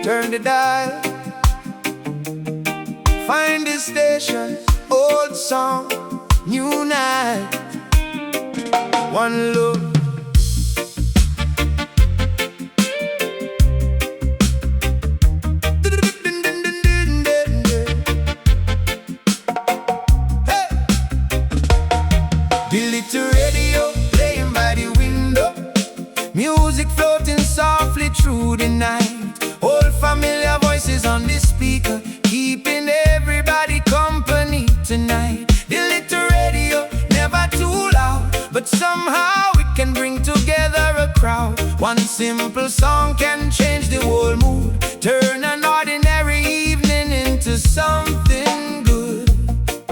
turn the dial. Find the station, old song, new night. One look, hey. Delete the radio, playing by the window. Music floating softly through the night. Old familiar voices on the speaker, keeping everybody company tonight. Delete the radio, never too loud, but somehow it can bring together a crowd. One simple song can change the whole mood, turn an ordinary evening into something good.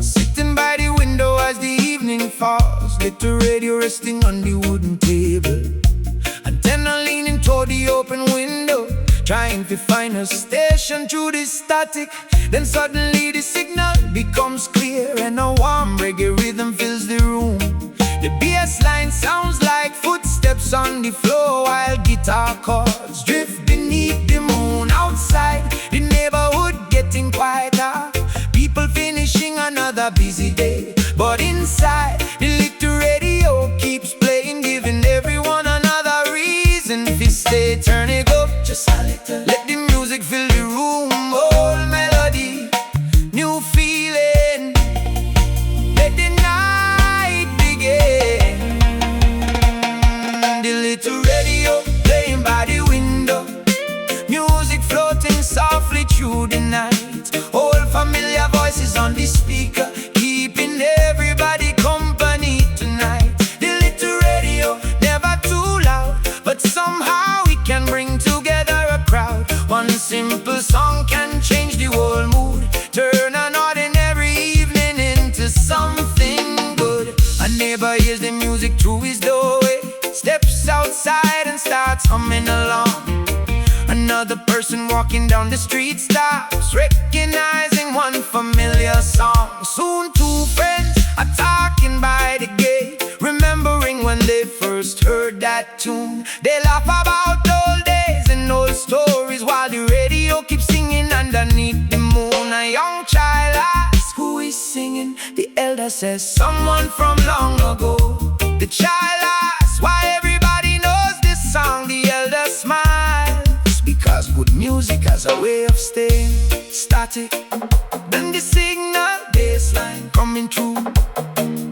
Sitting by the window as the evening falls, let the radio resting on the wooden table. Antenna leaning toward the open window, trying to find a station through the static. Then suddenly the signal becomes clear, and a warm reggae rhythm fills the room. The bass line sounds like footsteps on the floor, while guitar chords drift beneath the moon. Outside, the neighborhood getting quieter, people finishing another busy day. But inside, the little radio keeps playing, giving everyone another reason to stay. Turn it up just a little, let the music fill the room. Old melody, new feeling, let the night begin. The little radio playing by the window, music floating softly through the night. Old familiar voices on the speaker, keeping everybody company tonight. The little radio, never too loud, but somehow it can bring together a crowd. One simple song can change the whole mood, turn an ordinary evening into something good. A neighbor hears the music through his doorway, steps outside and starts humming along. Another person walking down the street stops, recognizing one familiar song. Soon two friends are talking by the gate, remembering when they first heard that tune. They laugh about old days and old stories, while the radio keeps singing underneath the moon. A young child asks, who is singing? The elder says, someone from long ago. The child asks, why everybody knows this song? The elder smiles, because good music has a way of staying static. Then the signal, bass line coming through,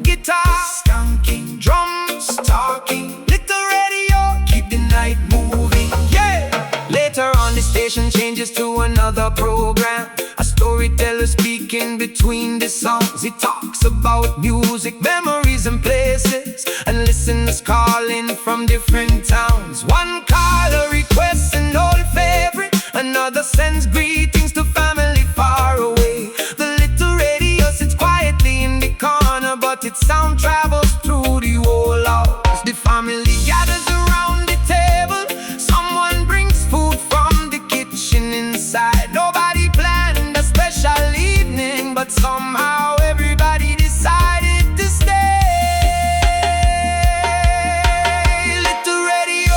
guitar skanking, drums talking, little radio keep the night moving. Yeah. Later on the station changes to another program, a storyteller speaking between the songs. He talks about music, memories and places, and listeners calling from different towns. One caller requests an old favorite, another sends greetings to family far away. The little radio sits quietly in the corner, but its sound travels through the whole house. The family gathers around the table, someone brings food from the kitchen inside. Nobody planned a special evening, but somehow everybody decided to stay. Little radio,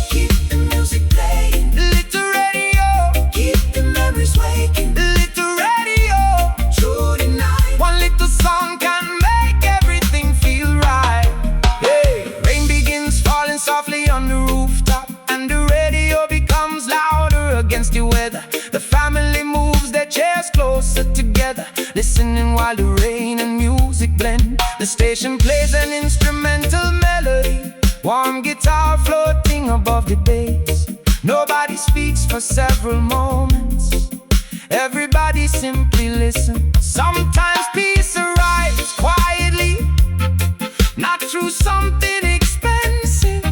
keep the music playing. Little radio, keep the memories waking. Little radio, through the night. One little song can make everything feel right. Hey, rain begins falling softly on the rooftop, and the radio becomes louder against the weather. The family moves their chairs closer together, listening while the rain and music blend. The station plays an instrumental melody, warm guitar floating above the bass. Nobody speaks for several moments, everybody simply listens. Sometimes peace arrives quietly, not through something expensive,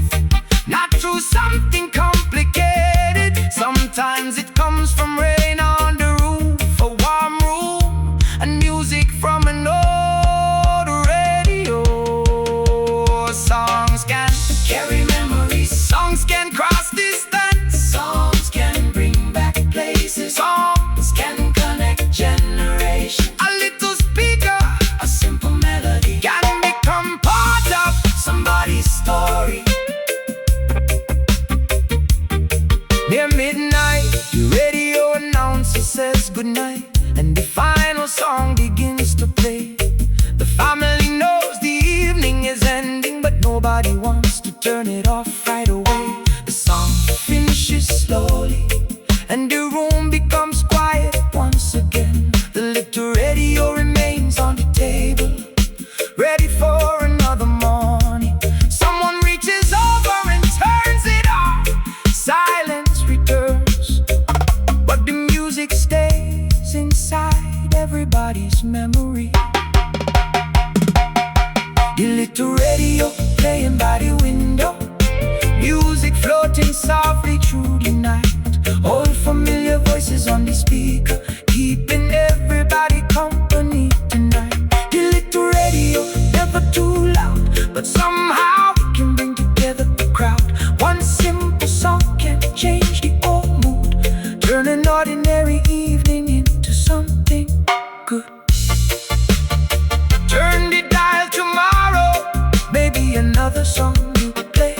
not through something complicated. Sometimes it comes from rain on the roof, a warm room, and music from an old radio. Songs can carry memories, songs can cross distance, songs can bring back places, songs can connect generations. A little speaker, a simple melody, can become part of somebody goodnight and the final song begins to play. The family knows the evening is ending, but nobody wants to turn it off right away. The song finishes slowly and the room becomes quiet once again. The little radio remains on the table, ready for another morning. Someone reaches over and turns it on. Silence returns, but the music stays inside everybody's memory. The little radio playing by the window, music floating softly through the night. Old familiar voices on the speaker, keeping everybody company tonight. The little radio, never too loud, but somehow it can bring together the crowd. One simple song can change the whole mood, turn an ordinary evening into something good. Turn the dial tomorrow, maybe another song you play,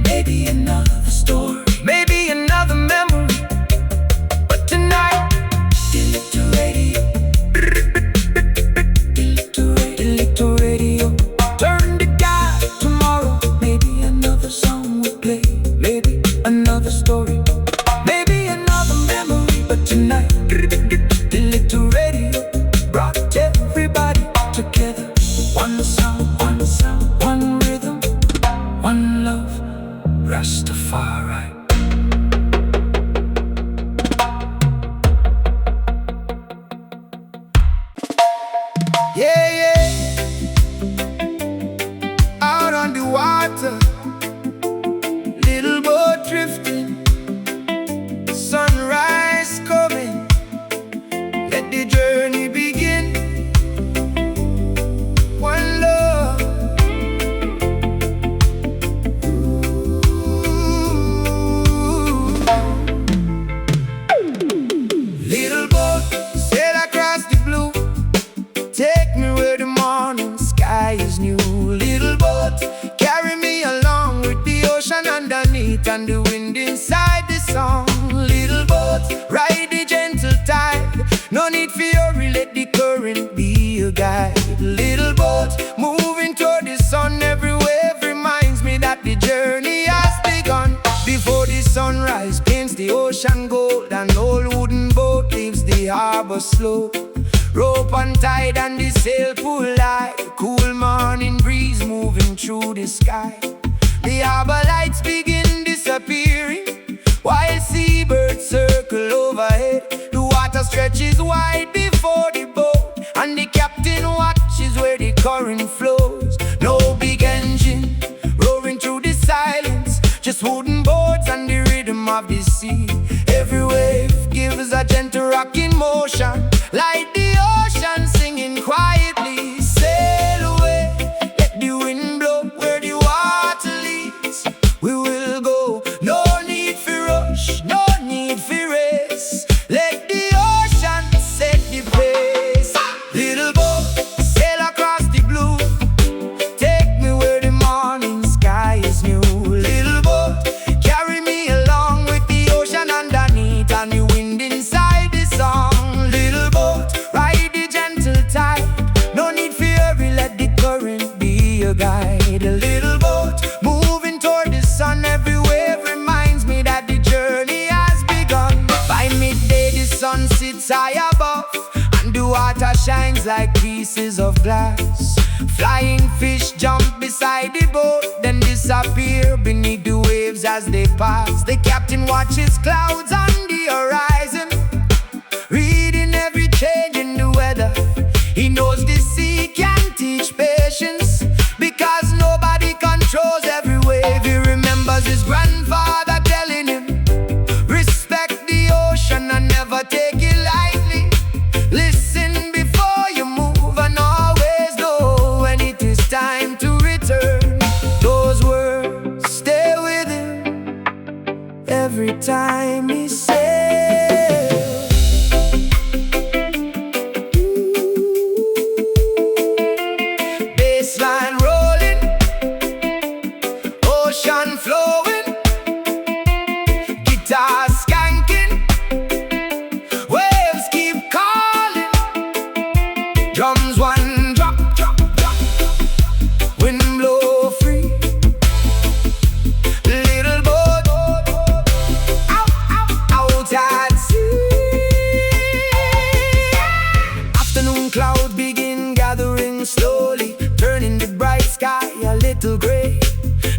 maybe another story, maybe another memory. But tonight, the little radio, the little radio. Turn the dial tomorrow, maybe another song will play, maybe another story, maybe another memory. But tonight, the little radio brought everybody together. One sound, one rhythm, one love, Rastafari. Yeah, yeah. Out on the water, little boat drifting, sunrise coming, let the journey begin. One love. Little boat, sail across the blue, take me where the morning sky is new. Little boat, carry me along with the ocean underneath and the wind inside the song. Little boat, ride the gentle tide, no need for hurry, let the current be your guide. Little boat, moving toward the sun, every wave reminds me that the journey has begun. Before the sunrise paints the ocean gold, an old wooden boat leaves the harbor slow. Rope untied and the sail pull light, cool morning breeze moving through the sky. The harbor lights begin disappearing, while seabirds circle overhead. The water stretches wide before the boat, and the captain watches where the current flows. No big engine roaring through the silence, just wooden boards and the rhythm of the sea. Every wave gives a gentle rocking motion, like the ocean singing quietly. Sail away, let the wind blow where the water leads. We will go, no need for rush, no need for race. Let the ocean set the pace. Little boat, sail across the blue, take me where the morning sky is new. Little boat, carry me along with the ocean underneath and the wind inside the song. Little boat, ride the gentle tide, no need for hurry, let the current be your guide. A little boat, moving toward the sun, every wave reminds me that the journey has begun. By midday the sun sits high above, and the water shines like pieces of glass. Flying fish jump beside the boat, then disappear beneath the waves as they pass. The captain watches clouds on the horizon, reading every change in the weather. He knows the sea can teach patience, because nobody controls every wave. He remembers his grandfather telling him, respect the ocean and never take it lightly. Listen before you move and always know when it is time to return. Those words stay with him every time he sails. Bassline rolling, ocean flowing, guitar skanking, waves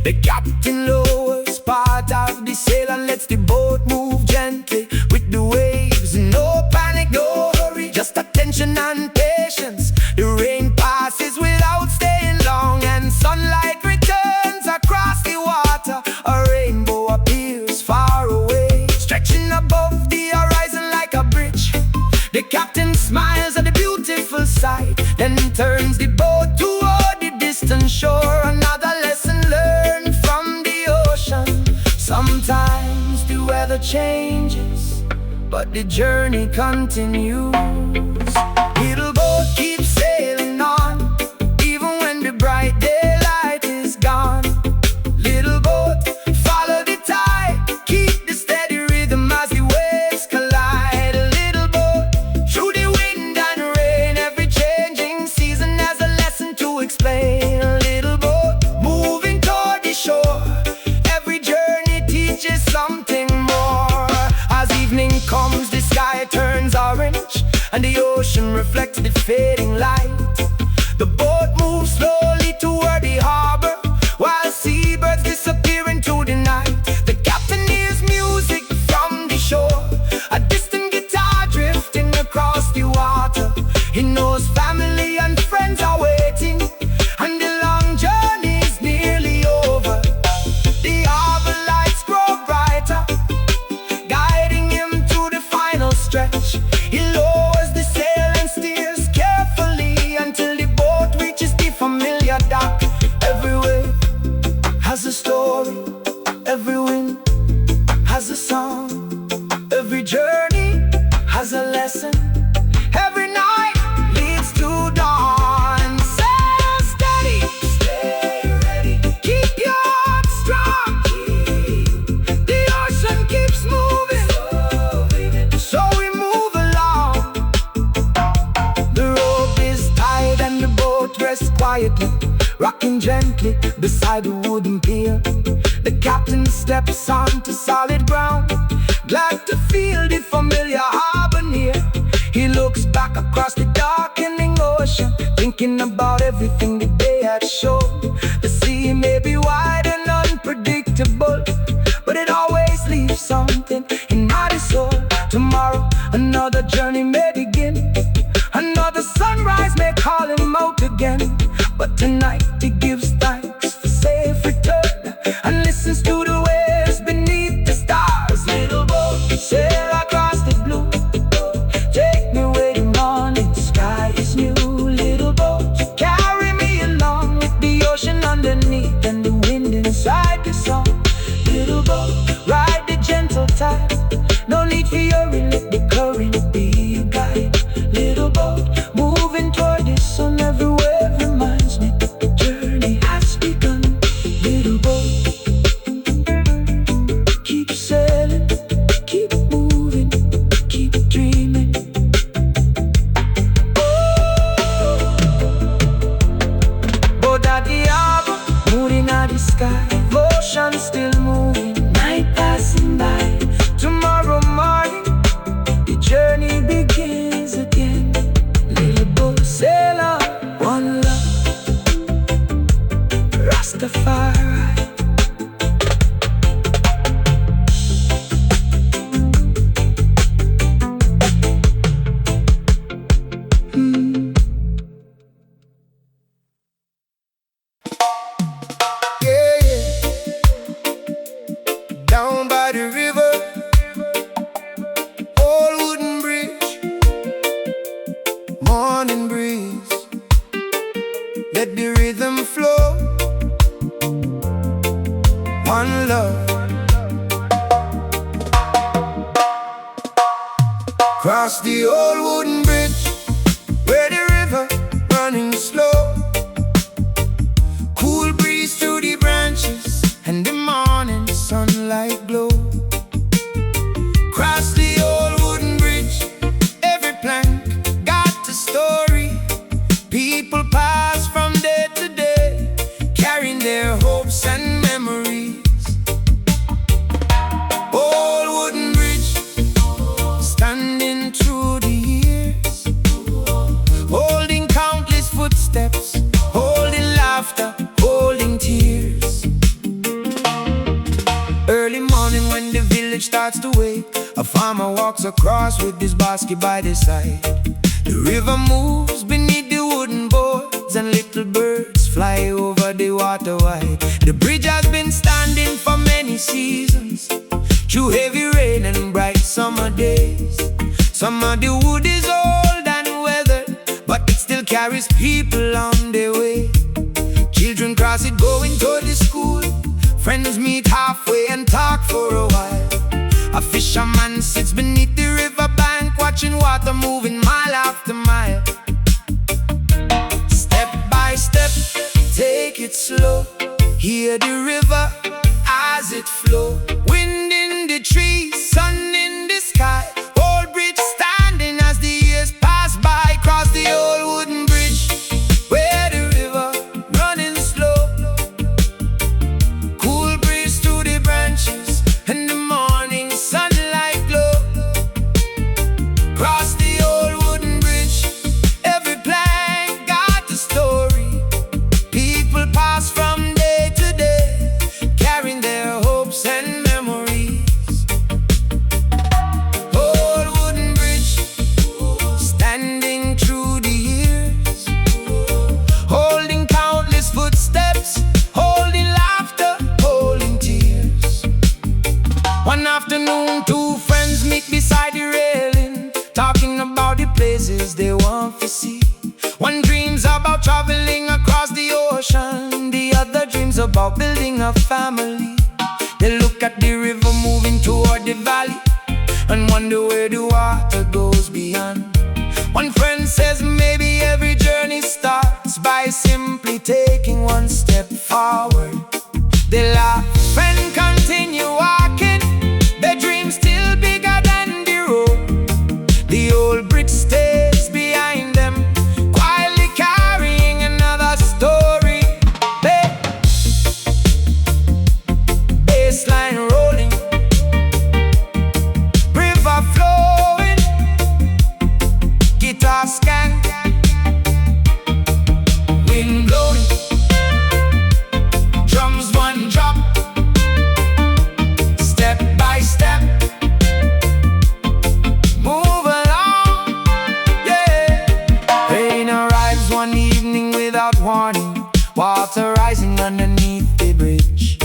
The captain lowers part of the sail and lets the boat move gently with the waves. No panic, no hurry, just attention and patience. The rain passes without staying long, and sunlight returns across the water. A rainbow appears far away, stretching above the horizon like a bridge. The captain smiles at the beautiful sight, then turns the boat toward the distant shore. Another lesson learned from the ocean. Sometimes the weather changes, but the journey continues. Little boat keeps sailing on, even when the bright daylight is gone. Little boat, follow the tide, keep the steady rhythm as the waves collide. A little boat, through the wind and rain, every changing season has a lesson to explain. A little boat, moving toward the shore, every journey teaches something more. As evening comes, the sky turns orange, and the ocean reflects the fading light. The boat moves slowly toward the harbor, while seabirds disappear into the night. The captain hears music from the shore, a distant guitar drifting across the water. He knows family and friends are waiting, and the long journey's nearly over. The harbor lights grow brighter, guiding him to the final stretch. He lowers the sail and steers carefully until the boat reaches the familiar dock. Every wave has a story, every wind has a song, every journey has a lesson, every night leads to dawn. Sail steady, stay ready, keep your heart strong. The ocean keeps moving, so we move along. The rope is tied and the boat rests quietly, rocking gently beside the wooden pier. The captain steps onto solid ground, glad to feel the familiar harbor near. He looks back across the darkening ocean, thinking about everything the day had shown. The sea may be wide and unpredictable, but it always leaves something in my soul. Tomorrow another journey may begin, another sunrise may call him out again. But tonight he gives thanks for safe return and listens to the waves beneath the stars. Little boat, sail across the blue, take me where the morning sky is new. Little boat, carry me along with the ocean underneath and the wind inside the song. Little boat, ride the gentle tide, no need for hurry, let the current be your guide. Little boat, moving toward the sun, every wave reminds me the journey has begun. Little boat, keep sailing, keep moving, keep dreaming. Boat at the harbor, moving at the sky, ocean still moving, night passing by. Tomorrow morning, the journey begins again. Little boat, sail on, one love, Rastafari. Yeah, yeah. Down by the river, old wooden bridge, morning breeze, let the rhythm flow. One love, cross the old wooden bridge, where the river running slow. Cool breeze through the branches and the morning sunlight glow. Cross the old wooden bridge, every plank got a story. People pass from day to day, carrying their hopes and memories. Old wooden bridge, standing through the years, holding countless footsteps, holding laughter, holding tears. bridge starts to wake, a farmer walks across with his basket by his side. The river moves beneath the wooden boards, and little birds fly over the water wide. The bridge has been standing for many seasons, through heavy rain and bright summer days. Some of the wood is old and weathered, but it still carries people on their way. Children cross it going to the school, friends meet halfway and talk for a while. A fisherman sits beneath the riverbank, watching water moving mile after mile. Step by step, take it slow, hear the river as it flows. Wind in the trees, sun in the sky, old bridge standing as the years pass by. Cross the old wooden bridge where the river running slow. Cool breeze through the branches and the morning sunlight glow. Cross the old wooden bridge, every plank got a story. People pass from day to day, carrying their hopes and memories. Old wooden bridge, standing through the years, holding countless footsteps, holding laughter, holding tears. One afternoon, two friends meet beside the railing, talking about the places they want to see. One dreams about traveling across the ocean, the other dreams about building a family. They look at the river moving toward the valley and wonder where the water goes beyond. One friend says maybe every journey starts by simply taking one step forward. They laugh and continue walking, their dreams still bigger than the road. The old brick stays behind them, quietly carrying another story. Bassline rolling, river flowing, guitar scan, wind blowing, drums one drop, step by step, move along, yeah. Rain arrives one evening without warning, water rising underneath the bridge.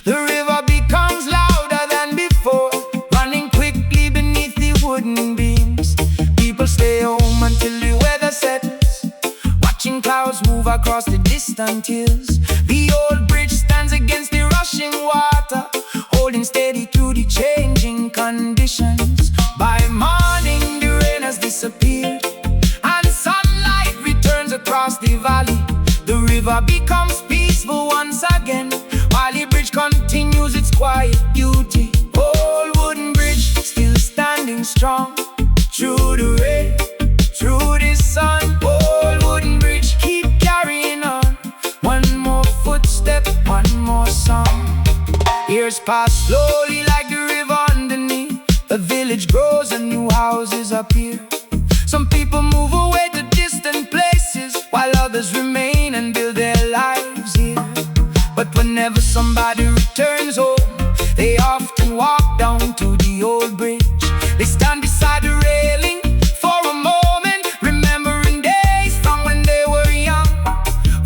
The river becomes louder than before, running quickly beneath the wooden beams. People stay home until the weather settles, watching clouds move across the distant hills. The old bridge stands against the rushing water, holding steady through the changing conditions. By morning, the rain has disappeared, and sunlight returns across the valley. The river becomes peaceful once again, while the bridge continues its quiet beauty. Old wooden bridge still standing strong, through the rain, through the sun. Old wooden bridge keep carrying on, one more footstep, one more song. Years pass slowly like the river underneath, the village grows and new houses appear. Some people move away to distant places, while others remain and build their lives here. But whenever somebody returns home, they often walk down to the old bridge. They stand beside the railing for a moment, remembering days from when they were young.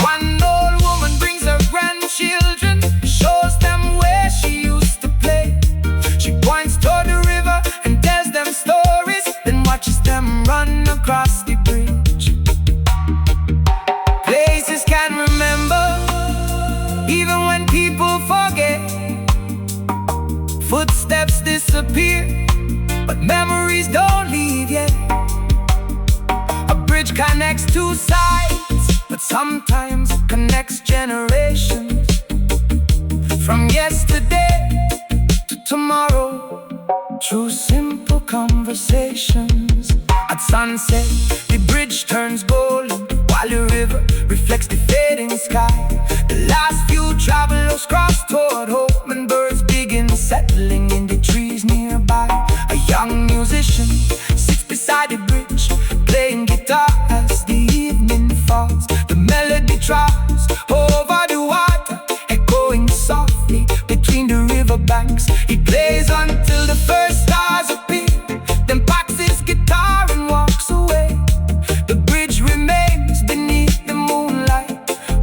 One old woman brings her grandchildren, shows them where she used to play. She points toward the river and tells them stories, then watches them run across the bridge. Places can remember, even when people forget. Footsteps disappear, but memories don't leave yet. A bridge connects two sides, but sometimes it connects generations. From yesterday to tomorrow, through simple conversations. At sunset, the bridge turns golden, while the river reflects the fading sky. The last few travelers cross toward home, and birds begin settling in the trees nearby. A young musician sits beside the bridge, playing guitar as the evening falls. The melody travels over the water, echoing softly between between the riverbanks. He plays until the first stars appear, then packs his guitar and walks away. The bridge remains beneath the moonlight,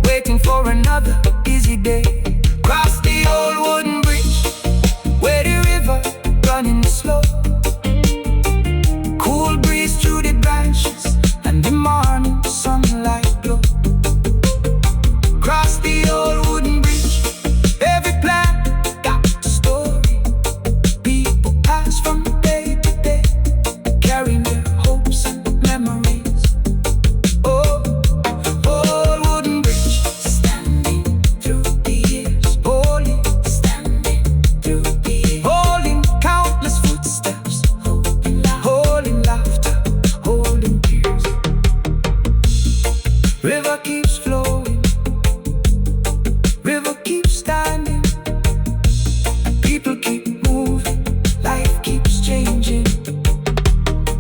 waiting for another busy day. Cross the old wooden bridge, where the river running slow. Cool breeze through the branches, and the morning sunlight glow. Cross the old wooden bridge, every plan got a story. People pass from day to day, carrying their hopes and memories. Oh, old wooden bridge, standing through the years. Holy, standing through the years. Holding countless footsteps, holding laughter, holding tears. River keeps flowing, river keeps standing. People keep moving, life keeps changing,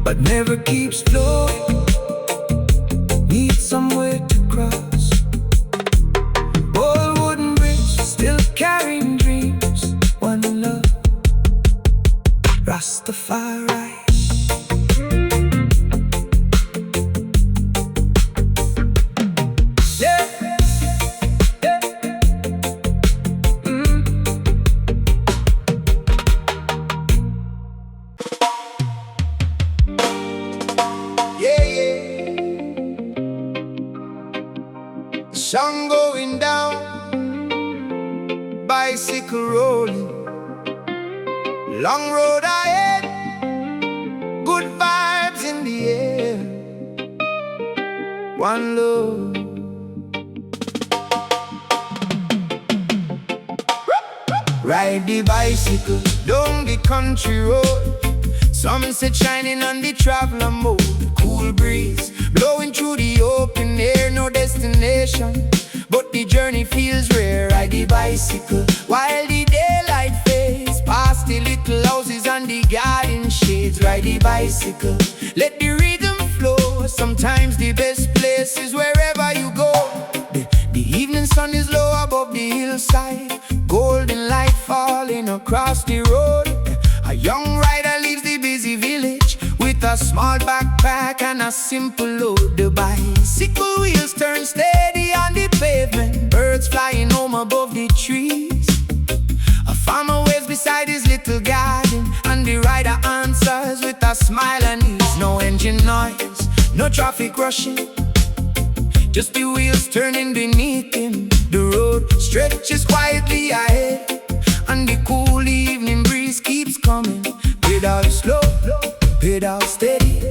but never keeps flowing. Need somewhere to cross. Old wooden bridge, still carrying dreams. One love, Rastafari. Yeah, yeah. Yeah, yeah. Sun going down, bicycle rolling, long road ahead, good vibes in the air. One love. Ride the bicycle down the country road, sunset shining on the traveler mode. Cool breeze blowing through the open air, no destination, but the journey feels rare. Ride the bicycle while the daylight fades, past the little houses and the garden shades. Ride the bicycle, let the rhythm flow. Sometimes the best place is wherever you go. The evening sun is low above the hillside, golden light falling across the road. A young rider leaves the busy village with a small backpack and a simple load. The bicycle wheels turn steady on the pavement, birds flying home above the trees. A farmer waves beside his little garden, and the rider answers with a smile and ease. No engine noise, no traffic rushing, just the wheels turning beneath him. The road stretches quietly ahead, and the cool evening breeze keeps coming. Pedal slow, pedal steady,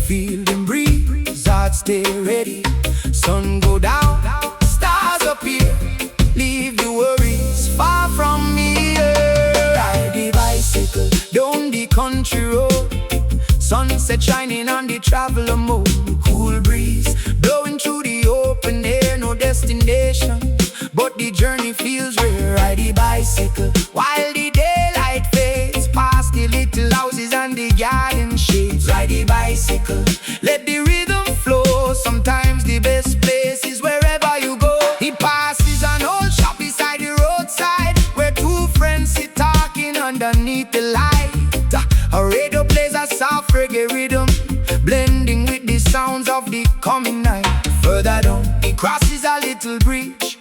feel them breeze, heart stay ready. Sun go down, stars appear, leave the worries far from me. Ride the bicycle down the country road, sunset shining on the traveler mode. Cool breeze blowing through the open air, no destination, but the journey feels rare. Ride the bicycle while the daylight fades, past the little houses and the garden shades. Ride the bicycle, let the rhythm flow. Sometimes the best place is wherever you go. He passes an old shop beside the roadside, where two friends sit talking underneath the light. A radio plays a soft reggae rhythm, blending with the sounds of the coming night. Further down, he crosses a little bridge,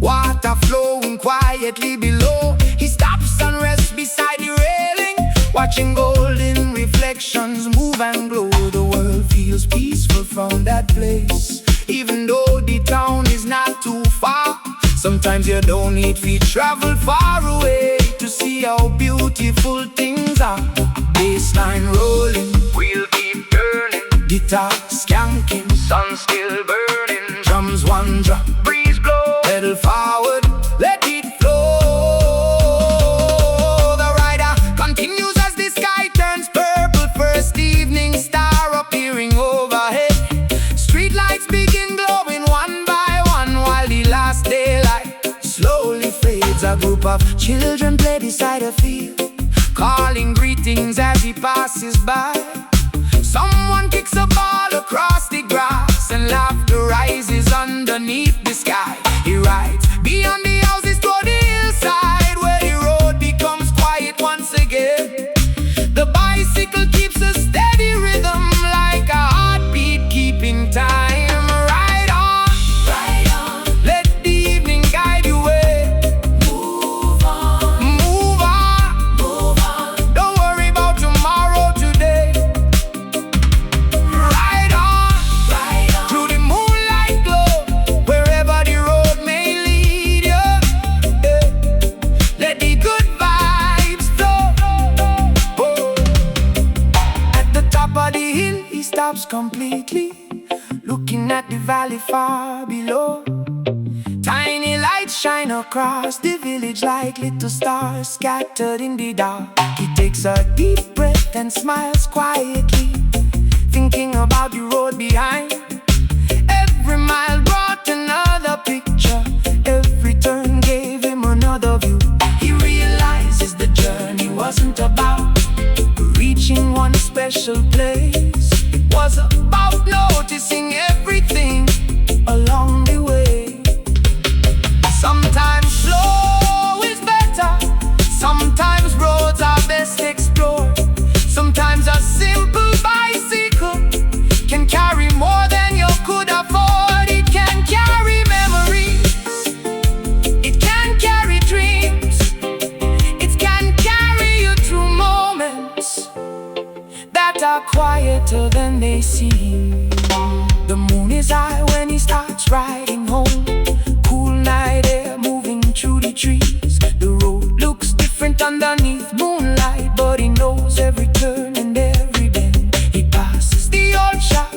water flowing quietly below. He stops and rests beside the railing, watching golden reflections move and glow. The world feels peaceful from that place, even though the town is not too far. Sometimes you don't need to travel far away to see how beautiful things are. Bassline rolling, wheel keep turning, guitar skanking, sun still burning. Drums one drop, breeze blow, pedal forward, let it flow. The rider continues as the sky turns purple, first evening star appearing overhead. Street lights begin glowing one by one, while the last daylight slowly fades. A group of children play beside a field, calling greetings as he passes by. Someone kicks a ball across the grass, and laughter rises underneath the sky. He rides beyond the houses toward the hillside, bicycle keeps a steady rhythm, like a heartbeat keeping time. Ride on, ride on. Let the evening guide your way. Move on, move on, move on. Don't worry about tomorrow, today. Ride on, ride on. Through the moonlight glow, wherever the road may lead you. Let the good vibes flow. Oh. At the top of the hill, he stops completely, looking at the valley far below. Tiny lights shine across the village like little stars scattered in the dark. He takes a deep breath and smiles quietly, thinking about the road behind. Every mile brought another picture, every turn gave him another view. He realizes the journey wasn't about reaching one special place. It was about noticing everything along the way. Sometimes slow is better, sometimes roads are best explored. Sometimes a simple bicycle can carry more than you could afford. It can carry memories, it can carry dreams, it can carry you through moments that are quieter than they seem. The moon is high when he starts riding home. Cool night air moving through the trees. The road looks different underneath moonlight, but he knows every turn and every bend. He passes the old shop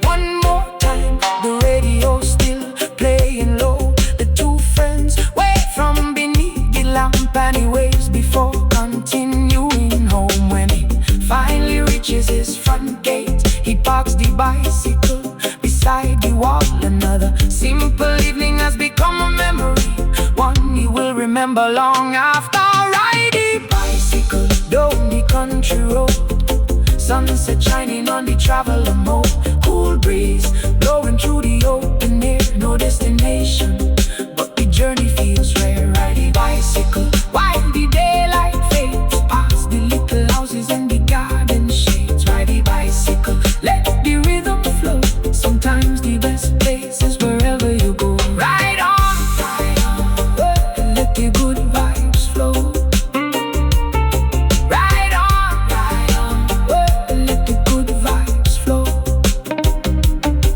one more time, the radio still playing low. The two friends wait from beneath the lamp, and he waves before continuing home. When he finally reaches his front gate, he parks the bicycle beside the wall. Another simple evening has become a memory, one he will remember long after. Riding bicycle down the country road, sunset shining on the traveler mode. Cool breeze blowing through the open air. No destination, but the journey feels rare. Riding bicycle while the daylight fades past the little houses and the garden shades. Riding bicycle, let the rhythm flow. Sometimes the best place is wherever you go. Ride on, and let the good vibes flow. Ride on, and let the good vibes flow.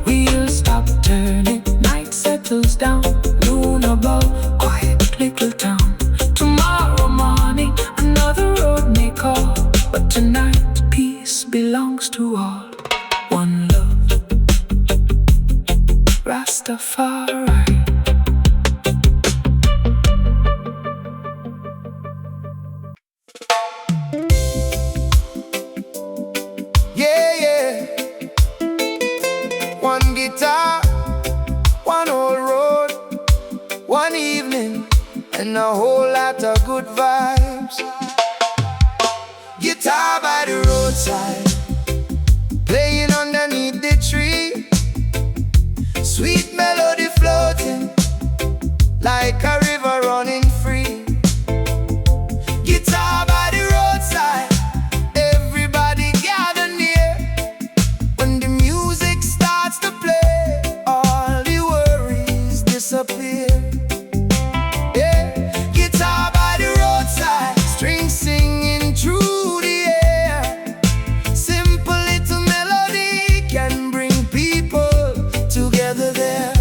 Wheels stop turning, night settles down. Noon above, quiet little town. Tomorrow morning, another road may call, but tonight, peace belongs to all. One love, Rastafari. Yeah, yeah. One guitar, one old road, one evening, and a whole lot of good vibes. Guitar by the roadside, playing underneath the tree. Sweet melody floating like a river running free. Guitar by the roadside, everybody gather near. When the music starts to play, all the worries disappear. Yeah, guitar by the roadside, strings singing through the air. Simple little melody can bring people together there.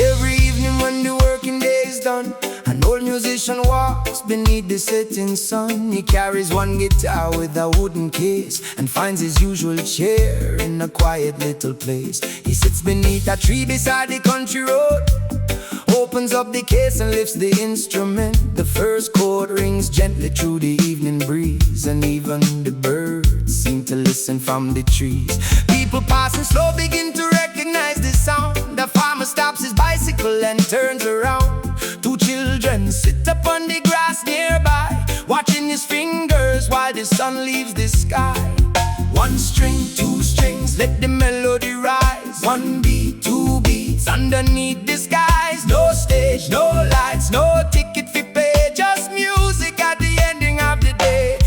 Every evening when the working day is done, an old musician walks beneath the setting sun. He carries one guitar with a wooden case and finds his usual chair in a quiet little place. He sits beneath a tree beside the country road, opens up the case and lifts the instrument. The first chord rings gently through the evening breeze, and even the birds seem to listen from the trees. People passing slow begin to recognize the sound. The farmer stops his bicycle and turns around. Two children sit upon the grass nearby, watching his fingers while the sun leaves the sky. One string, two strings, let the melody rise. One beat, two beats, underneath the skies. No stage, no lights, no ticket for pay, just music at the ending of the day.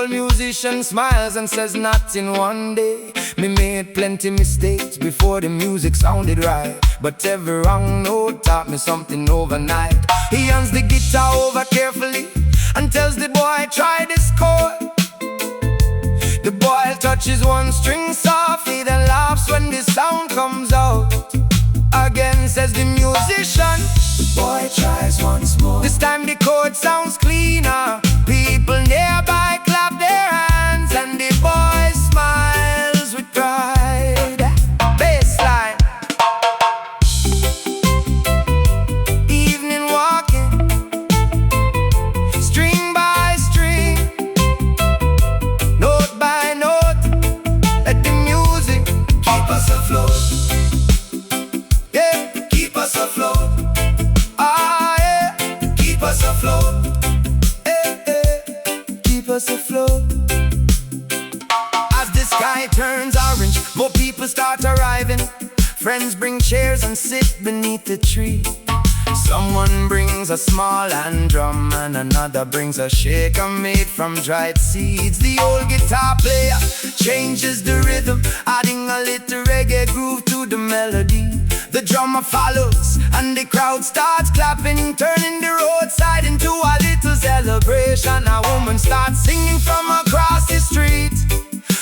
old musician smiles and says not in one day. Me made plenty mistakes before the music sounded right, but every wrong note taught me something overnight. He hands the guitar over carefully and tells the boy, try this chord. The boy touches one string softly, then laughs when the sound comes out. Again, says the musician. The boy tries once more. This time the chord sounds cleaner. People nearby clap their hands, and the boy smiles with pride. Bassline. Evening walking, string by string, note by note. Let the music keep us afloat. Yeah, keep us afloat. Ah, yeah, keep us afloat. Keep us afloat. As the sky turns orange, more people start arriving. Friends bring chairs and sit beneath the tree. Someone brings a small hand drum and another brings a shaker made from dried seeds. The old guitar player changes the rhythm, adding a little reggae groove to the melody. The drummer follows and the crowd starts clapping, turning the roadside into a little celebration. A woman starts singing from across the street.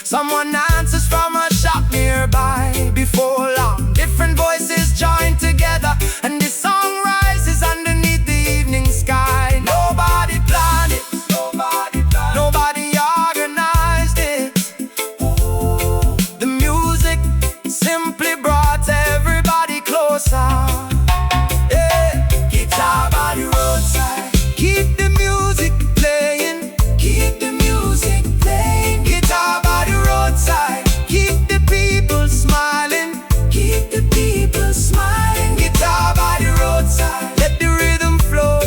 Someone answers from a shop nearby. Before long, different voices join together, and the song rises underneath the evening sky. Nobody planned it, nobody organized it. Ooh, the music simply brought everybody closer. Yeah. Guitar by the roadside, keep the music playing, keep the music playing. Guitar by the roadside, keep the people smiling, keep the people smiling. Guitar by the roadside, let the rhythm flow.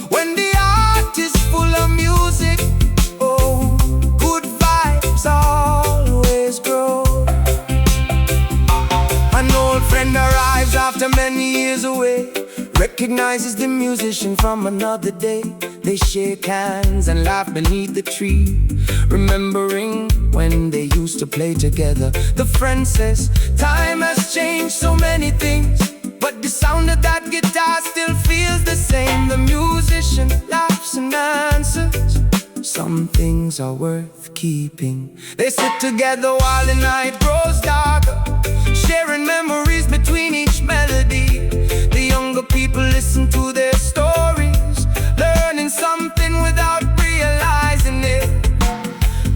When the heart is full of music, oh, good vibes always grow. An old friend arrives after many years away, recognizes the musician from another day. They shake hands and laugh beneath the tree, remembering when they used to play together. The friend says, time has changed so many things, but the sound of that guitar still feels the same. The musician laughs and answers, some things are worth keeping. They sit together while the night grows darker, sharing memories between each melody. The younger people listen to their stories, learning something without realizing it.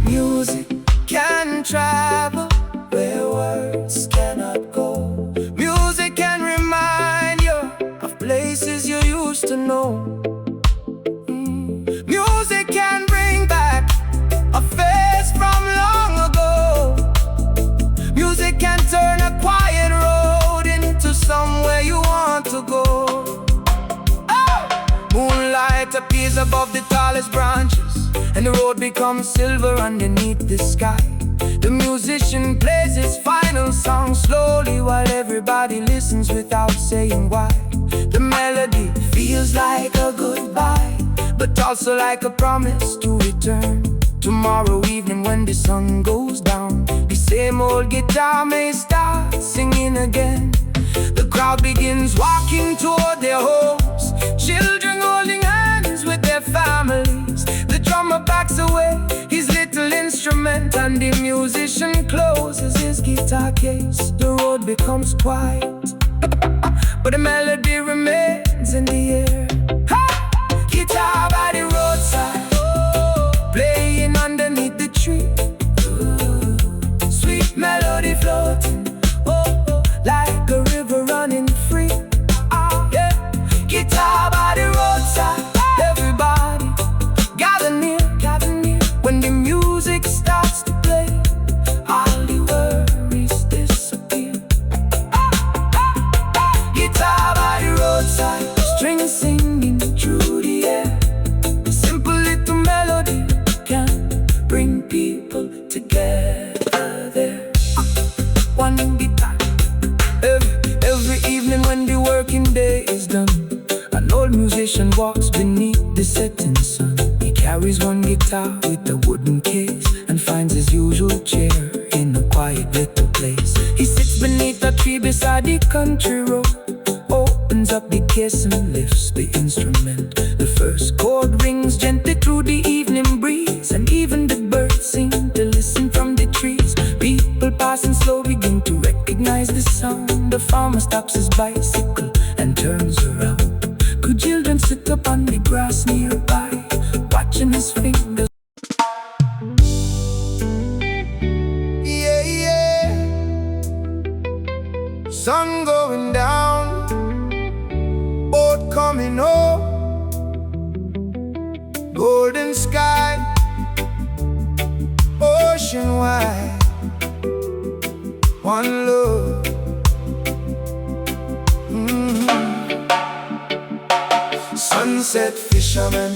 Music can travel where words cannot go. Music can remind you of places you used to know. Music can bring back a face from long ago. Music can turn a quiet road into somewhere you want to go. Moonlight appears above the tallest branches, and the road becomes silver underneath the sky. The musician plays his final song slowly while everybody listens without saying why. The melody feels like a goodbye, but also like a promise to return. Tomorrow evening when the sun goes down, the same old guitar may start singing again. The crowd begins walking toward their homes, children holding hands with their families. The drummer backs away his little instrument, and the musician closes his guitar case. The road becomes quiet, but the melody remains in the air. Ha! Guitar by the roadside, playing underneath the tree. Sweet melody floating, like a river running free. Yeah. Guitar by the roadside, everybody gather near. When the music starts to play, all the worries disappear. Guitar by the roadside, string carries one guitar with a wooden case and finds his usual chair in a quiet little place. He sits beneath a tree beside the country road, opens up the case and lifts the instrument. The first chord rings gently through the evening breeze, and even the birds seem to listen from the trees. People passing slow begin to recognize the sound. The farmer stops his bicycle and turns around. Good children sit up on the grass nearby, watching his fingers. Yeah, yeah. Sun going down, boat coming home, golden sky, ocean wide, one love. Sunset fishermen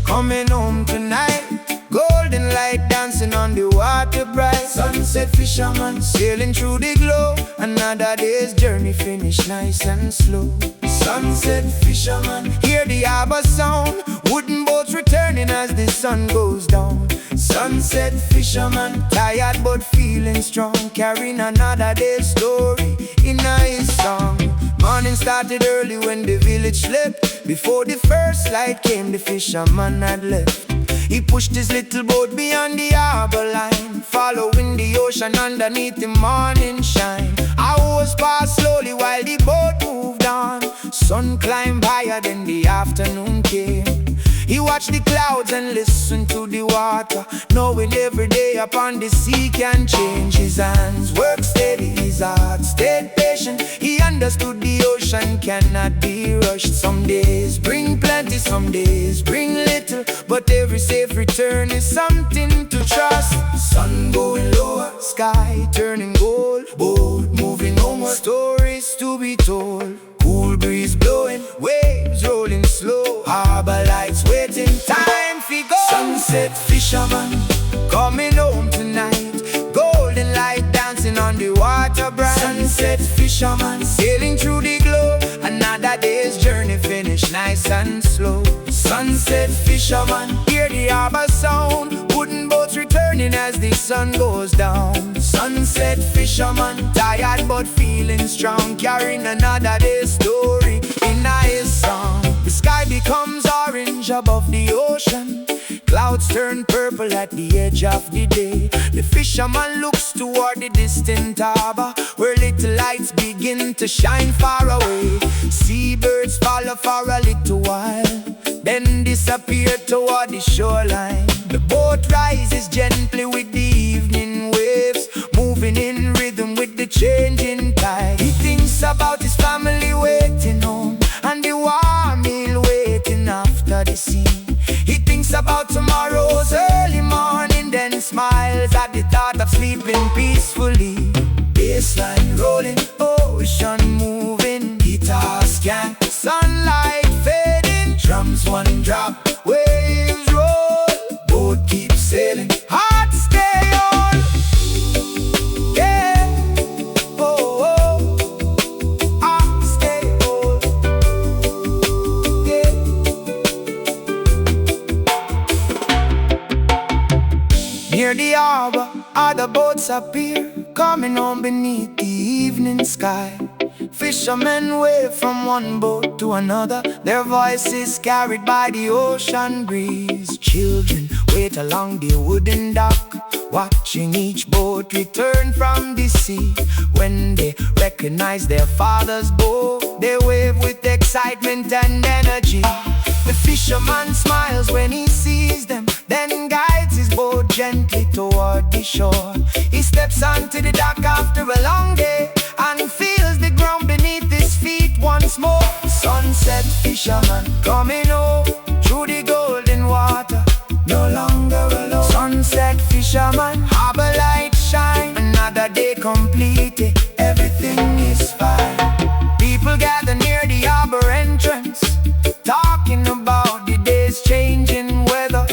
coming home tonight, golden light dancing on the water bright. Sunset fishermen sailing through the glow, another day's journey finish nice and slow. Sunset fishermen hear the harbor sound, wooden boats returning as the sun goes down. Sunset fisherman tired but feeling strong, carrying another day's story in his song. Morning started early when the village slept. Before the first light came, the fisherman had left. He pushed his little boat beyond the harbor line, following the ocean underneath the morning shine. Hours passed slowly while the boat moved on. Sun climbed higher than the afternoon came. He watched the clouds and listened to the water, knowing every day upon the sea can change. His hands worked steady, his heart stayed patient. He understood the ocean cannot be rushed. Some days bring plenty, some days bring little, but every safe return is something to trust. Sun going lower, sky turning gold, boat moving homeward, stories to be told. Cool breeze blowing, waves rolling slow, harbor lights waiting, time for go. Sunset fisherman coming home tonight, golden light dancing on the water bright. Sunset fisherman sailing through the glow, another day's journey finish nice and slow. Sunset fisherman hear the harbor sound, wooden boats returning as the sun goes down. Sunset fisherman tired but feeling strong, carrying another day's story in his song. The sky becomes orange above the ocean, clouds turn purple at the edge of the day. The fisherman looks toward the distant harbor, where little lights begin to shine far away. Seabirds follow for a little while, then disappear toward the shoreline. The boat rises gently with the evening waves, moving in rhythm with the changing tide. He thinks about his family waiting home, and the warm meal waiting after the sea. He thinks about tomorrow's early morning, then smiles at the thought of sleeping peacefully. Bassline rolling, ocean moving, guitar scan, sunlight fading, drums one drop, waves roll, boat keeps sailing, heart stay on. Yeah, oh, oh, heart stay on. Yeah. Near the harbor, other boats appear, coming home beneath the evening sky. Fishermen wave from one boat to another, their voices carried by the ocean breeze. Children wait along the wooden dock, watching each boat return from the sea. When they recognize their father's boat, they wave with excitement and energy. The fisherman smiles when he sees them, then guides his boat gently toward the shore. He steps onto the dock after a long day, and feels the ground beneath his feet once more. Sunset fisherman coming home through the golden water, no longer alone. Sunset fisherman, harbor light shine, another day completed, everything is fine. People gather near the harbor entrance, talking about the day's changing weather.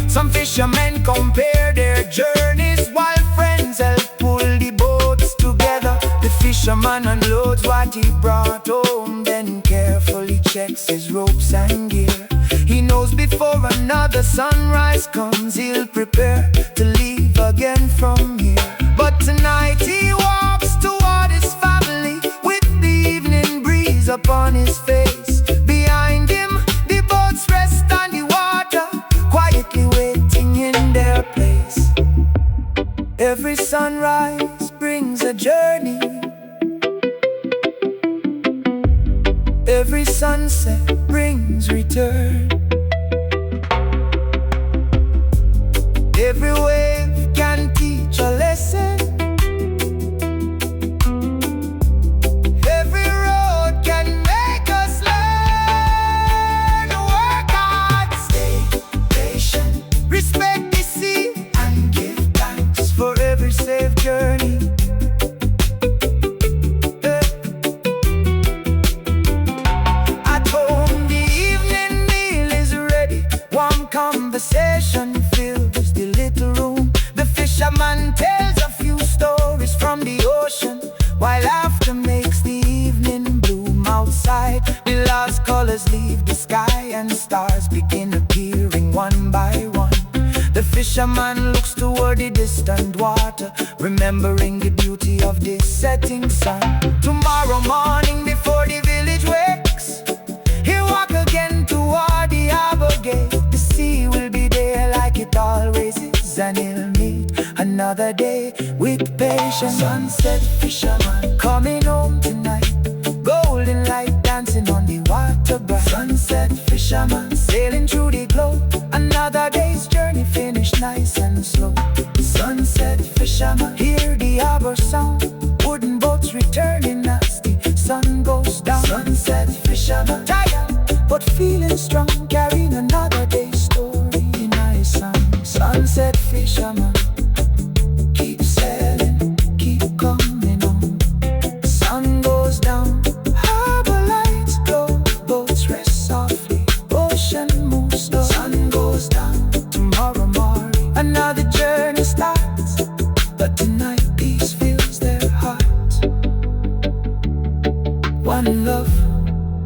Some fishermen compare their journeys, while friends help pull the boats together. The fisherman unloads what he brought home, then carefully checks his ropes and gear. He knows before another sunrise comes, he'll prepare to leave again from here. But tonight he walks toward his family with the evening breeze upon his face. Behind him, the boats rest on the water, quietly waiting in their place. Every sunrise brings a journey. Every sunset brings return. Every wave can teach a lesson. Every road can make us learn. Work hard, stay patient, respect the sea, and give thanks for every safe journey. At home, the evening meal is ready. Warm conversation fills the little room. The fisherman tells a few stories from the ocean, while laughter makes the evening bloom. Outside, the last colors leave the sky, and stars begin appearing one by one. The fisherman looks toward the distant water, remembering the beauty of this setting sun. Tomorrow morning, before the village wakes, he'll walk again toward the harbor gate. The sea will be there like it always is, and he'll meet another day with patience. Sunset fisherman coming home tonight, golden light dancing on the water bright. Sunset fisherman sailing through the glow, another day's journey finished nice and slow. Sunset fisherman hear the harbor sound, wooden boats returning as the sun goes down. Sunset fisherman tired but feeling strong, carrying another day's story in his song. Sunset fisherman keep sailing, keep coming on. Sun goes down, harbor lights glow, boats rest softly, ocean moves slow. Sun goes down, tomorrow morning another journey starts, but tonight peace fills their hearts. One love,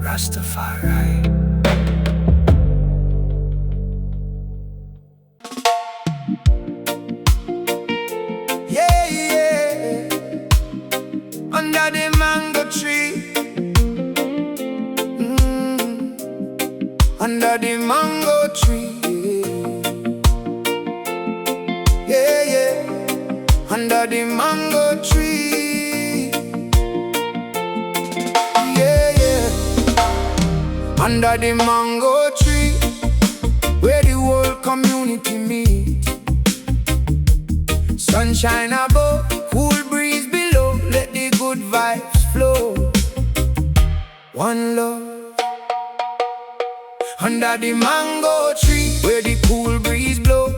Rastafari. Yeah, yeah. Under the mango tree, under the mango tree, yeah, yeah. Under the mango tree, yeah, yeah. Under the mango tree, where the whole community meet. Sunshine above, cool breeze below, let the good vibes flow. One love. Under the mango tree, where the cool breeze blow,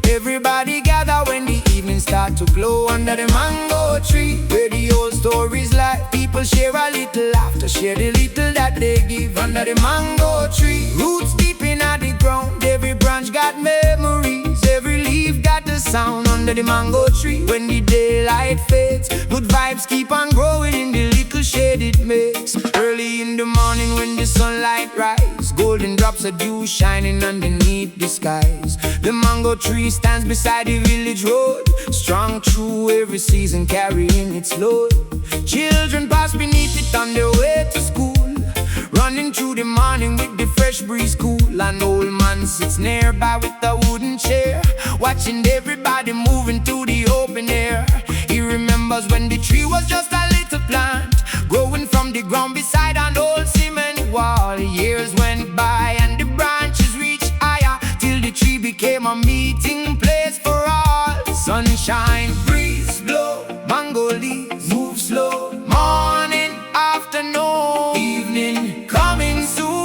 everybody gather when the evening start to glow. Under the mango tree, where the old stories lie, people share a little laughter, share the little that they give. Under the mango tree, roots deep in the ground, every branch got memories, every leaf got the sound. Under the mango tree, when the daylight fades, good vibes keep on growing in the little shade it makes. Early in the morning when the sunlight rise, golden drops of dew shining underneath the skies. The mango tree stands beside the village road, strong through every season, carrying its load. Children pass beneath it on their way to school, running through the morning with the fresh breeze cool. An old man sits nearby with a wooden chair, watching everybody moving through the open air. He remembers when the tree was just a little plant, growing from the ground beside an old cement wall. Years went by and the branches reached higher, till the tree became a meeting place for all. Sunshine, breeze blow, mango leaves move slow. Morning, afternoon, evening coming soon.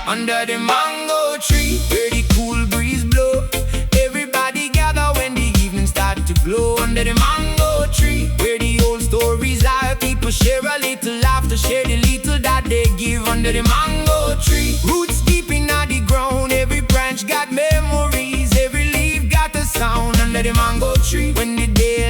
Under the mango tree, where the cool breeze blow, everybody gather when the evening start to glow. Under the mango tree, where the old stories lie, people share a little laughter, share the little that they give. Under the mango tree, roots deep in the ground, every branch got memories, every leaf got a sound. Under the mango tree, when the day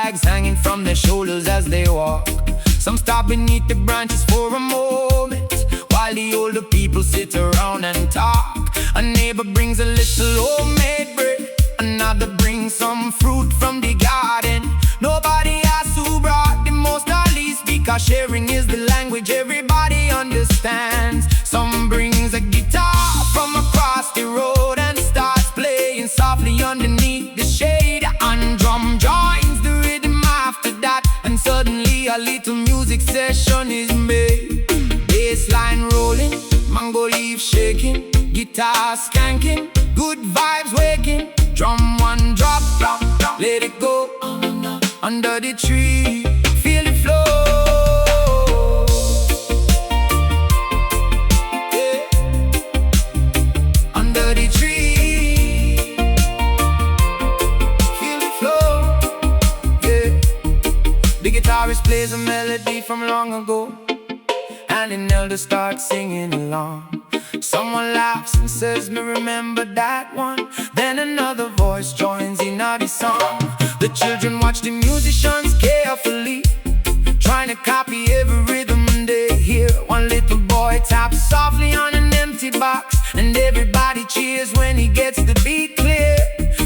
bags hanging from their shoulders as they walk. Some stop beneath the branches for a moment, while the older people sit around and talk. A neighbor brings a little homemade bread, another brings some fruit from the garden. Nobody asks who brought the most or least, because sharing is the language everybody understands. Some brings a guitar from across the road and starts playing softly underneath the shade, and drum joins the rhythm after that, and suddenly a little music session is made. Bass line rolling, mango leaf shaking, guitar skanking, good vibes waking. Drum one drop, drop, drop, let it go. Under the tree, feel it flow. Yeah. Under the tree, feel it flow. Yeah. The guitarist plays a melody from long ago, and an elder starts singing along. Someone laughs and says, "Me remember that one." Then another voice joins in the song. The children watch the musicians carefully, trying to copy every rhythm they hear. One little boy taps softly on an empty box, and everybody cheers when he gets the beat clear.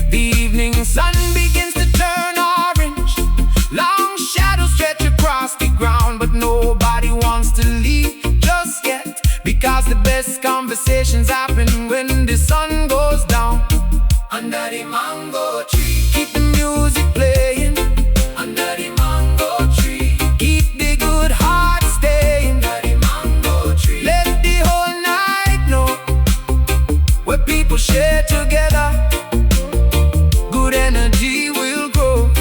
The evening sun begins to turn orange, long shadows stretch across the ground, but nobody wants to leave just yet, because the best conversations happen when the sun goes down. Under the mango tree, keep the music playing. Under the mango tree, keep the good heart staying. Under the mango tree, let the whole night know, where people share together, good energy will grow.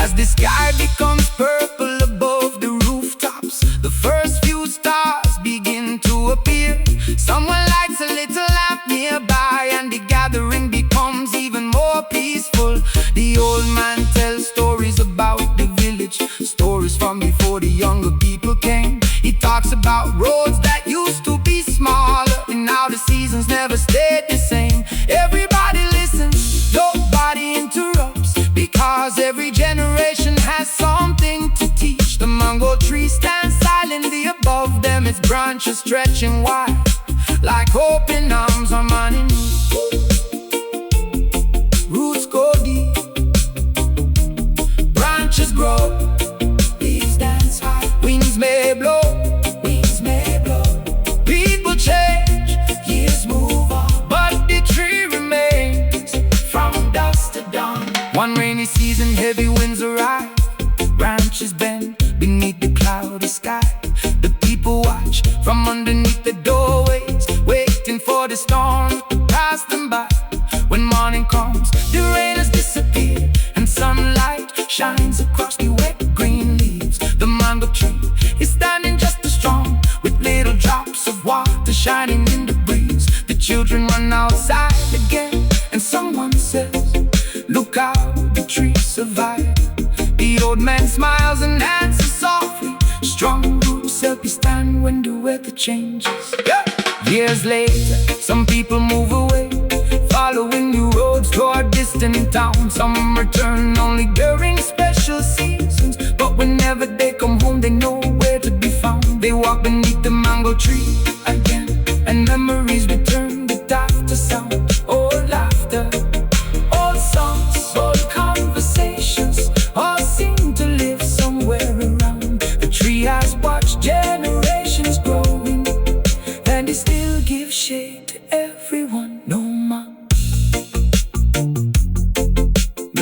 As the sky becomes purple above the rooftops, the first few stars begin to appear. Someone lights a little lamp nearby, and the gathering becomes even more peaceful. The old man tells stories about the village, stories from before the younger people came. He talks about roads that used to be smaller, and now the seasons never stayed the same. Everybody listens, nobody interrupts, because every generation has something to teach. The mango tree stands silently above them, its branches stretching wide, like open arms on money. Roots go deep, branches grow, leaves dance high. Winds may blow, people change, years move on, but the tree remains from dusk to dawn. One rainy season, heavy winds arrive, branches bend beneath the cloudy sky. The people watch from underneath the doorways, waiting for the storm to pass them by. When morning comes, the rain has disappeared, and sunlight shines across the wet green leaves. The mango tree is standing just as strong, with little drops of water shining in the breeze. The children run outside again, and someone says, "Look how the tree survived." The old man smiles and answers softly, "Strong roots help you stand when the weather changes." Yeah. Years later, some people move away, following new roads toward distant towns. Some return only during special seasons, but whenever they come home, they know where to be found. They walk beneath the mango tree again, and memories return with after sound. Old laughter, old songs, old conversations, all seem to live somewhere around. The tree has watched generations growing, and it still gives shade to everyone. No more,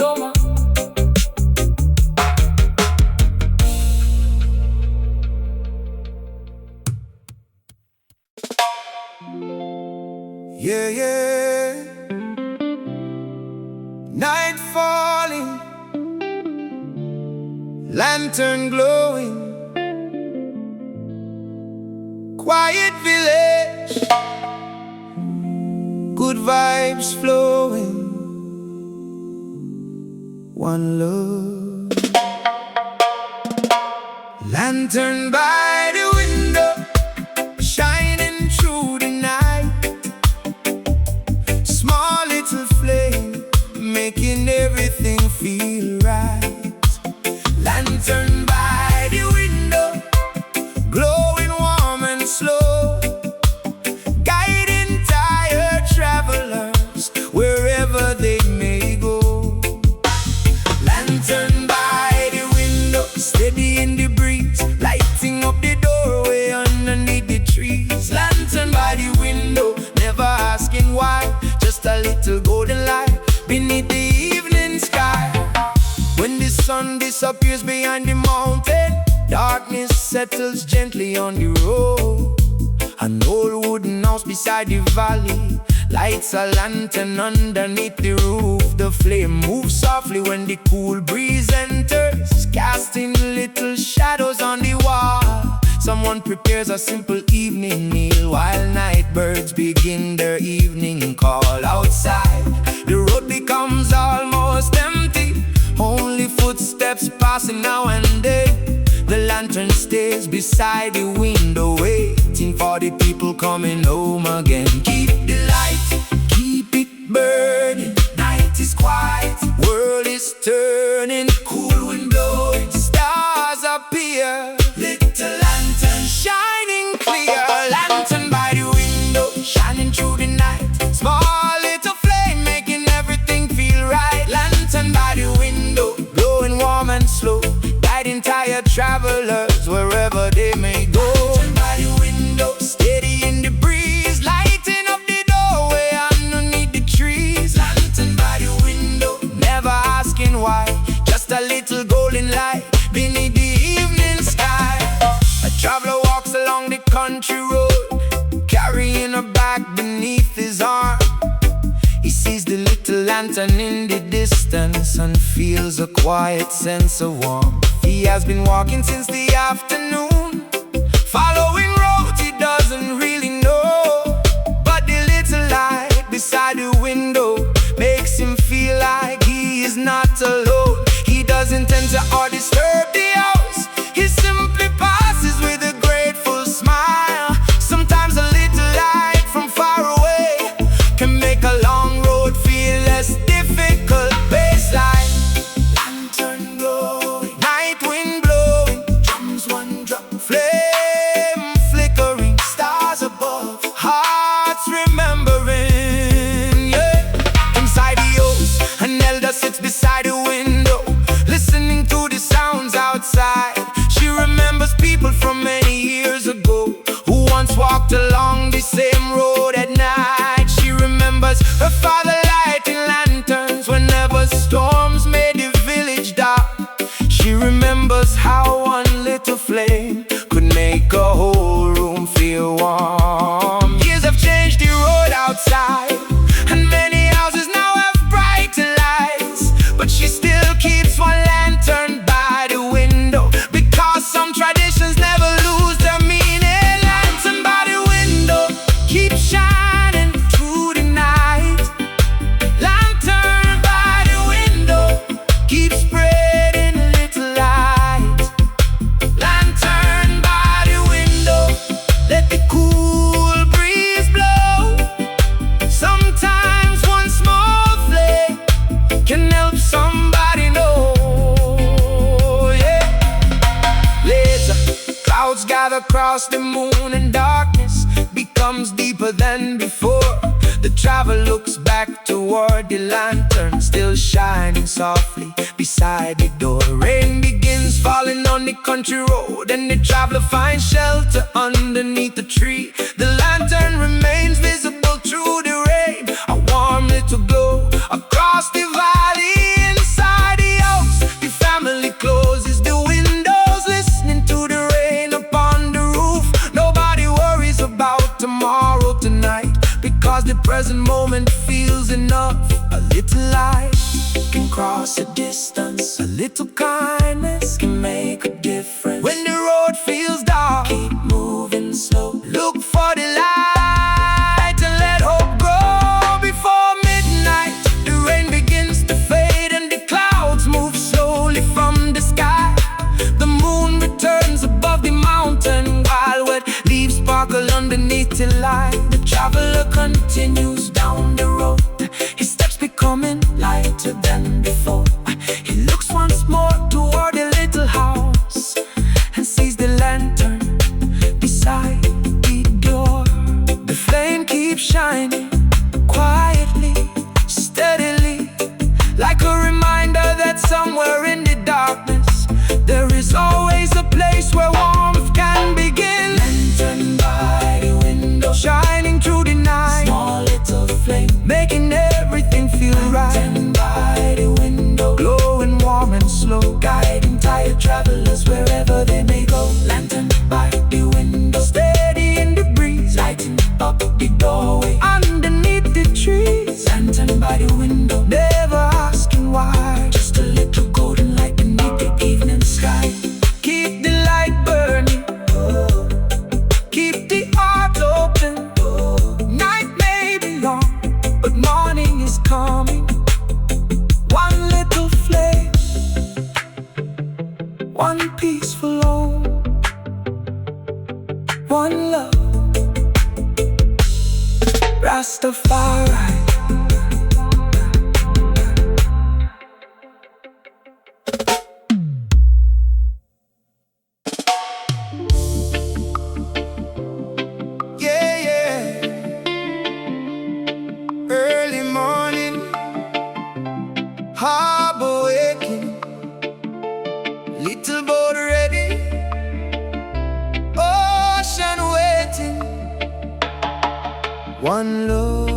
no more. Yeah, yeah. Night falling, lantern glowing, quiet village, good vibes flowing, one love. Lantern by the window, shining through the night. Small little flame, making everything feel Lantern by the window, steady in the breeze, lighting up the doorway underneath the trees. Lantern by the window, never asking why, just a little golden light beneath the evening sky. When the sun disappears behind the mountain, darkness settles gently on the road. An old wooden house beside the valley lights a lantern underneath the roof. The flame moves softly when the cool breeze enters, casting little shadows on the wall. Someone prepares a simple evening meal while night birds begin their evening call. Outside, the road becomes almost empty, only footsteps passing now and then. The lantern stays beside the window, waiting for the people coming home again. Keep the light, keep it burning. Night is quiet, world is turning. Cool wind blowing, stars appear. Little lantern shining clear. Lantern by the window, shining through the night. Small little flame making everything feel right. Lantern by the window, glowing warm and slow, guiding tired travelers wherever they may go. Lantern by the window, steady in the breeze, lighting up the doorway underneath the trees. Lantern by the window, never asking why, just a little golden light beneath the evening sky. A traveler walks along the country road, carrying a bag beneath his arm. He sees the little lantern in the distance and feels a quiet sense of warmth. He has been walking since the afternoon, following roads he doesn't really know. But the little light beside the window makes him feel like he is not alone. He doesn't enter or disturb the house, he simply passes with a grateful smile. Sometimes a little light from far away can make a long road feel less difficult. Baseline, lantern glowing, night wind blowing, drums one drum, flame flickering, stars above, hearts remembering. Yeah. Inside the house, an elder sits beside a window, listening to the sounds outside. She remembers people from many years ago who once walked along the same road at night. She remembers her father lighting lanterns whenever storms made the village dark. She remembers how one little flame could make a whole room feel warm. Years have changed the road outside, and many houses now have brighter lights, but she still keeps one lantern by the window, because some traditions never lose their meaning. Lantern by the window, keep shining through the night. Lantern by the window, keep spreading a little light. Lantern by the window, let the cool breeze blow. Sometimes one small flame can help somebody know. Yeah. Later, clouds gather across the moon and darkness becomes deeper than before. The traveler looks back toward the lantern, still shining softly beside the door. Rain begins falling on the country road, and the traveler finds shelter underneath the tree. The lantern remains visible through the rain, a warm little glow across the valley. Inside the house, the family closes the windows, listening to the rain upon the roof. Nobody worries about tomorrow tonight, because the present moment feels enough. A little light can cross a distance, a little kindness can make a difference. When the road feels dark, keep moving slow, look for the light and let hope grow. Before midnight, the rain begins to fade and the clouds move slowly from the sky. The moon returns above the mountain while wet leaves sparkle underneath the light. The traveler continues down the road, his steps becoming lighter than before. He looks once more toward the little house and sees the lantern beside the door. The flame keeps shining quietly, steadily, like a reminder that somewhere one peaceful home, one love, Rastafari. Yeah, yeah. Early morning, harbor waking, little boat ready, ocean waiting. One love.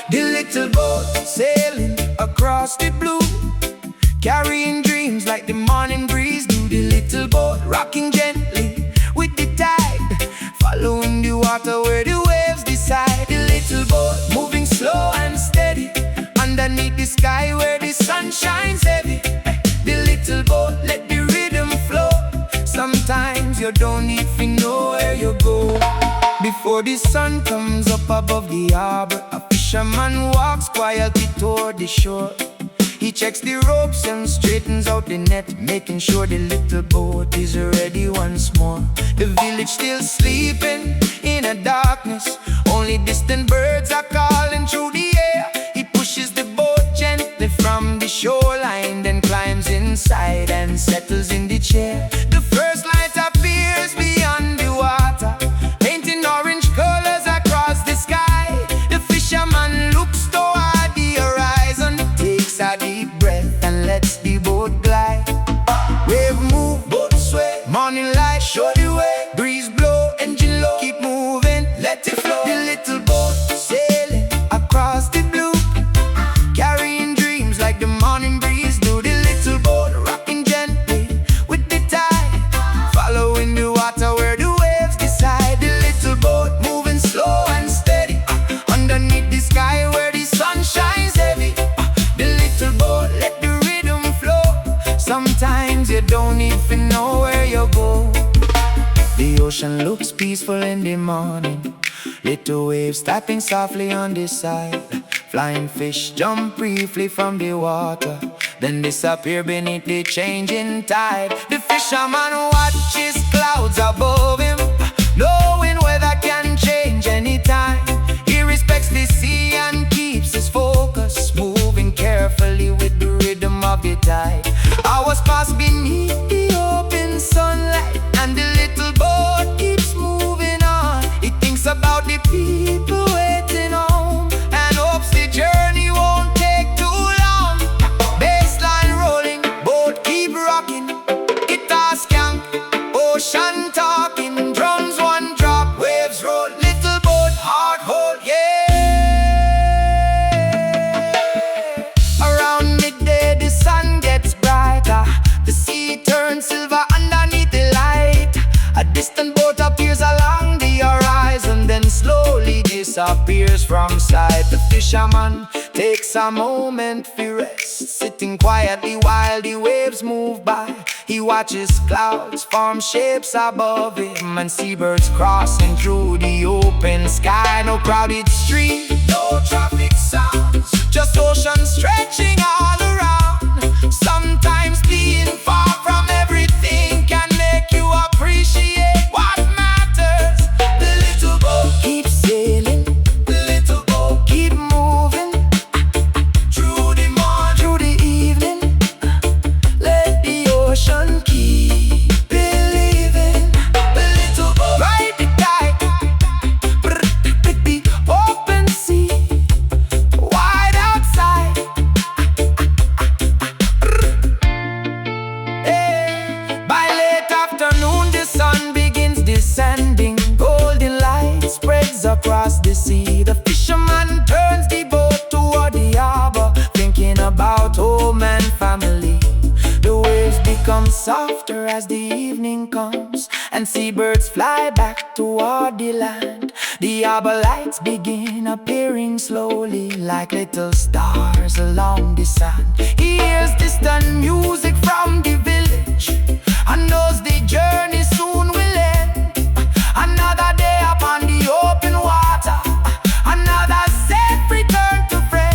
The little boat sailing across the blue, carrying dreams like the morning breeze do. The little boat rocking gently with the tide, following the water where the waves decide. The little boat moving slow and steady underneath the sky where the sun shines heavy. The little boat let the rhythm flow. Sometimes you don't even know where you go. Before the sun comes up above the harbor, a fisherman walks quietly toward the shore. He checks the ropes and straightens out the net, making sure the little boat is ready once more. The village still sleeping in a darkness, only distant birds are calling through the air. He pushes the boat gently from the shoreline, then climbs inside and settles in the chair. The first light appears beyond the water, painting orange colors across the sky. The fisherman looks toward the horizon, takes a deep breath and lets the boat glide. Wave move, boat sway, morning light show the way. Breeze blow, engine low, keep moving, let it flow. The little boat sailing across the blue, carrying dreams like the morning breeze do. The little boat rocking gently with the tide, following the water where the waves decide. The little boat moving slow and steady underneath the sky where the sun shines heavy. The little boat let the rhythm flow. Sometimes you don't even know where you go. The ocean looks peaceful in the morning, little waves tapping softly on the side. Flying fish jump briefly from the water, then disappear beneath the changing tide. The fisherman watches clouds above him, knowing weather can change anytime. He respects the sea and keeps his focus, moving carefully with the rhythm of the tide. Hours pass beneath the open sunlight, and the little boat keeps moving on. He thinks about the people waiting home and hopes the journey won't take too long. Bassline rolling, boat keep rocking, guitar skank, ocean talking, drums one drop, waves roll, little boat heart hold, yeah. Around midday the sun gets brighter, the sea turns silver underneath the light. A distant boat appears along the horizon, then slowly disappears from sight. The fisherman takes a moment for rest, sitting quietly while the waves move by. He watches clouds form shapes above him, and seabirds crossing through the open sky. No crowded street, no traffic sounds, just ocean stretching all around. Sometimes being far from everything can make you appreciate what matters. The little boat keeps sailing, the little boat keep moving through the morning, through the evening. Let the ocean keep believing. The little boat ride the tide, the open sea, wide outside. By late afternoon the sun begins descending, golden light spreads across the sea. The fisherman turns the boat toward the harbor, thinking about home and family. The waves become softer as the evening comes, and seabirds fly back toward the land. The harbor lights begin appearing slowly, like little stars along the sand. He hears distant music from the village and knows the journey soon will end. Another day upon the open water, another safe return to friends.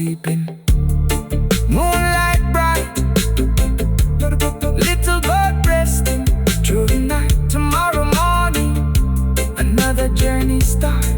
sleeping. Moonlight bright, little bird resting through the night. Tomorrow morning, another journey starts.